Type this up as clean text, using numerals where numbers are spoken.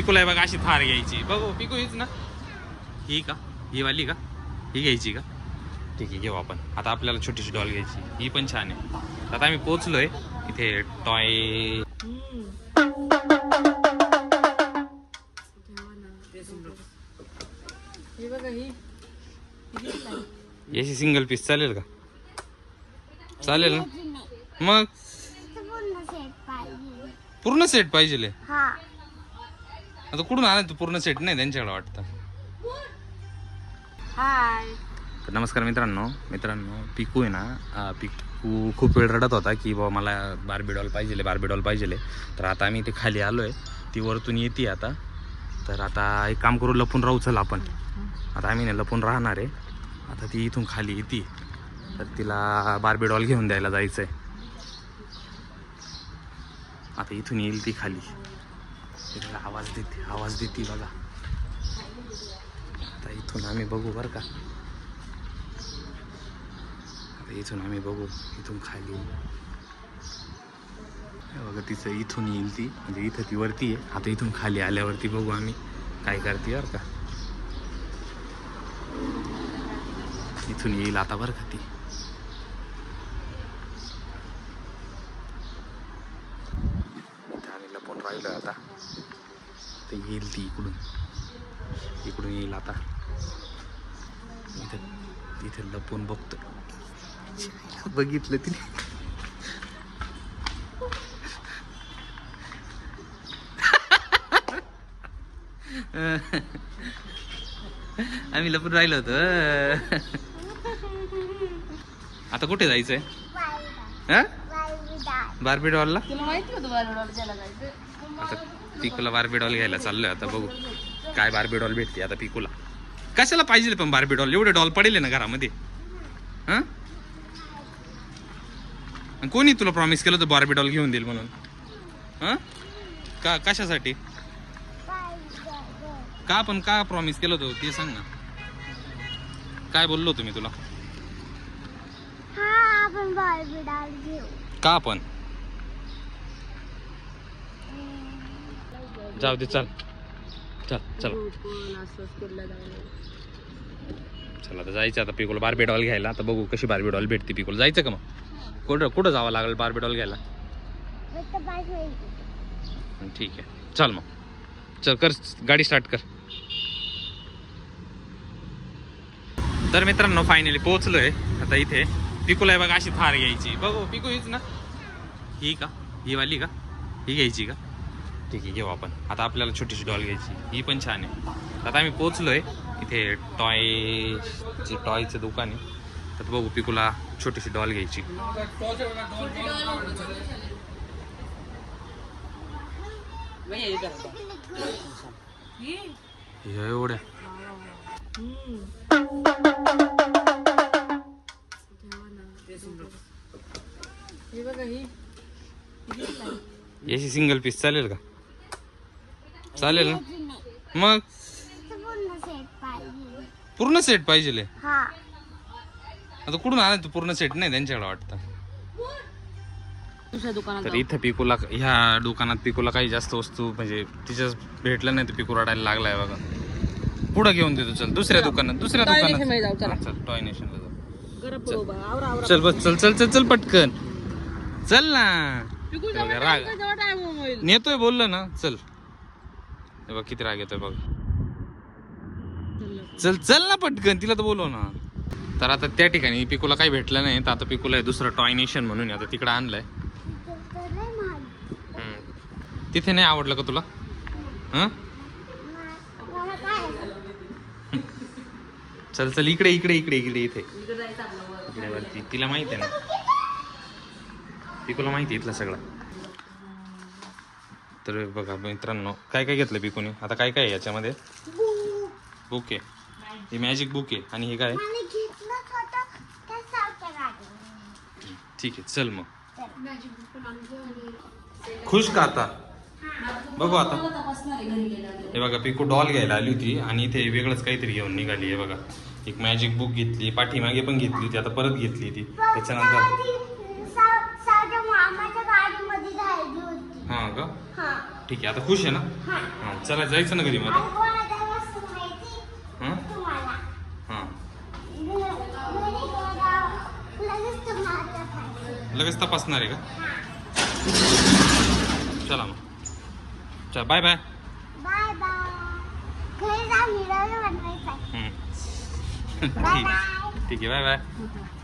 पिकूला बघा अशी थार घ्यायची. बघू पिकू हीच ना, ही का, ही वाली का, ही घ्यायची का? ठीक आहे घेऊ आपण. आता आपल्याला छोटीशी डॉल घ्यायची, ही पण छान आहे. आता आम्ही पोचलोय इथे टॉय. याची सिंगल पीस चालेल का? चालेल ना. मग पूर्ण सेट पाहिजे. आता कुठून आला तू? पूर्ण सेट नाही त्यांच्याकडे वाटतं. तर नमस्कार मित्रांनो. पिकू आहे ना, पिकू खूप वेळ रडत होता की बाबा मला बार्बी डॉल पाहिजे. तर आता आम्ही इथे खाली आलो आहे, ती वरतून येते आता. तर आता एक काम करू, लपून राहू. चल आपण आता आम्ही ना लपून राहणार आहे. आता ती इथून खाली येते, तर तिला बार्बी डॉल घेऊन द्यायला जायचं आहे. आता इथून येईल ती खाली, आवाज देते बघा. आता इथून आम्ही बघू बरं का. इथून खाली बघा, तिचं इथून येईल ती, म्हणजे इथं ती वरती आहे. आता इथून खाली आल्यावरती बघू आम्ही काय करते बरं का. इथून येईल आता बरं का ती. आम्ही लपून राहिलो आता. तर येईल ती इकडून येईल आता. तिथे लपून बघतो. बघितलं तिने. आम्ही लपून राहिलो होतो. आता कुठे जायचंय? बार्बी डॉलला. आता पिकूला बार्बी डॉल घ्यायला चाललोय. आता बघू काय बार्बी डॉल भेटते आता पिकूला. कशाला पाहिजे पण बार्बी डॉल? एवढे डॉल पडेल ना घरामध्ये. हा, कोणी तुला प्रॉमिस केलं होतं बार्बी डॉल घेऊन देईल म्हणून? हा, का, कशासाठी? का पण का प्रॉमिस केलं होतं ते सांग ना. काय बोललो तुम्ही तुला? आपण बार्बी डॉल घेऊ. का आपण? जाऊ दे, चल. आता जायचं आता पिकूला बार्बी डॉल घ्यायला. आता बघू कशी बार्बी डॉल भेटते पिकूला. जायचं का मग? कुठं जावं लागेल बार्बी डॉल घ्यायला? ठीक आहे, चल मग. चल कर, गाडी स्टार्ट कर. तर मित्रांनो फायनली पोहोचलोय आता इथे. पिकूला बघा अशी थार घ्यायची. बघू पिकू हीच ना, ही का, ही वाली का, ही घ्यायची का? ठीक आहे घेऊ आपण. आता आपल्याला छोटीशी डॉल घ्यायची, ही पण छान आहे. आता आम्ही पोहोचलोय इथे टॉयचं दुकान आहे. तर बघू पिकूला छोटीशी डॉल घ्यायची. एवढ्या याची सिंगल पीस चालेल का? चालेल ना. मग पूर्ण सेट पाहिजे. आता कुठून आला तू? पूर्ण सेट नाही त्यांच्याकडे वाटतं. तर इथं पिकूला, ह्या दुकानात पिकूला काही जास्त वस्तू म्हणजे तिच्या भेटलं नाही तर पिकू रडायला लागलाय बघा. पुढं घेऊन देतो. चल दुसऱ्या दुकानात चल टॉय नेशनला जाऊ. चल बस, चल पटकन चल ना. राग नेतोय बोललो ना. चल हे बघ किती राग येतोय बघ. चल ना पटकन, तिला तर बोलव ना. तर आता त्या ठिकाणी पिकूला काही भेटलं नाही, तर आता पिकूला दुसरं टॉय नेशन म्हणून आता तिकडे आणलंय. तिथे नाही आवडलं का तुला? चल इकडे इथे वरती. तिला माहिती आहे ना, पिकूला माहिती आहे इथलं सगळं. तर बघा मित्रांनो काय घेतलं पिकूने. आता काय आहे याच्यामध्ये? बुक आहे, हे मॅजिक बुक आहे. आणि हे काय? ठीक आहे चल मग. खुश का आता? बघू आता. हे बघा पिकू डॉल घ्यायला आली होती आणि इथे वेगळंच काहीतरी घेऊन निघाली. हे बघा एक मॅजिक बुक घेतली, पाठीमागे पण घेतली होती, आता परत घेतली ती. त्याच्यानंतर हा का, ठीक आहे आता खुश आहे ना हां चला जायचं ना घरी मग आता. कोणाला वस्तू माहिती हां तुम्हाला हां घरी गेल्यावर लगेच तुम्हाला खायचं. लगेच तपासणार आहे का चला मग चला बाय बाय बाय बाय. घरी जा व्हिडिओ बनवायचा आहे. ठीक बाय आहे बाय. ठीक आहे बाय बाय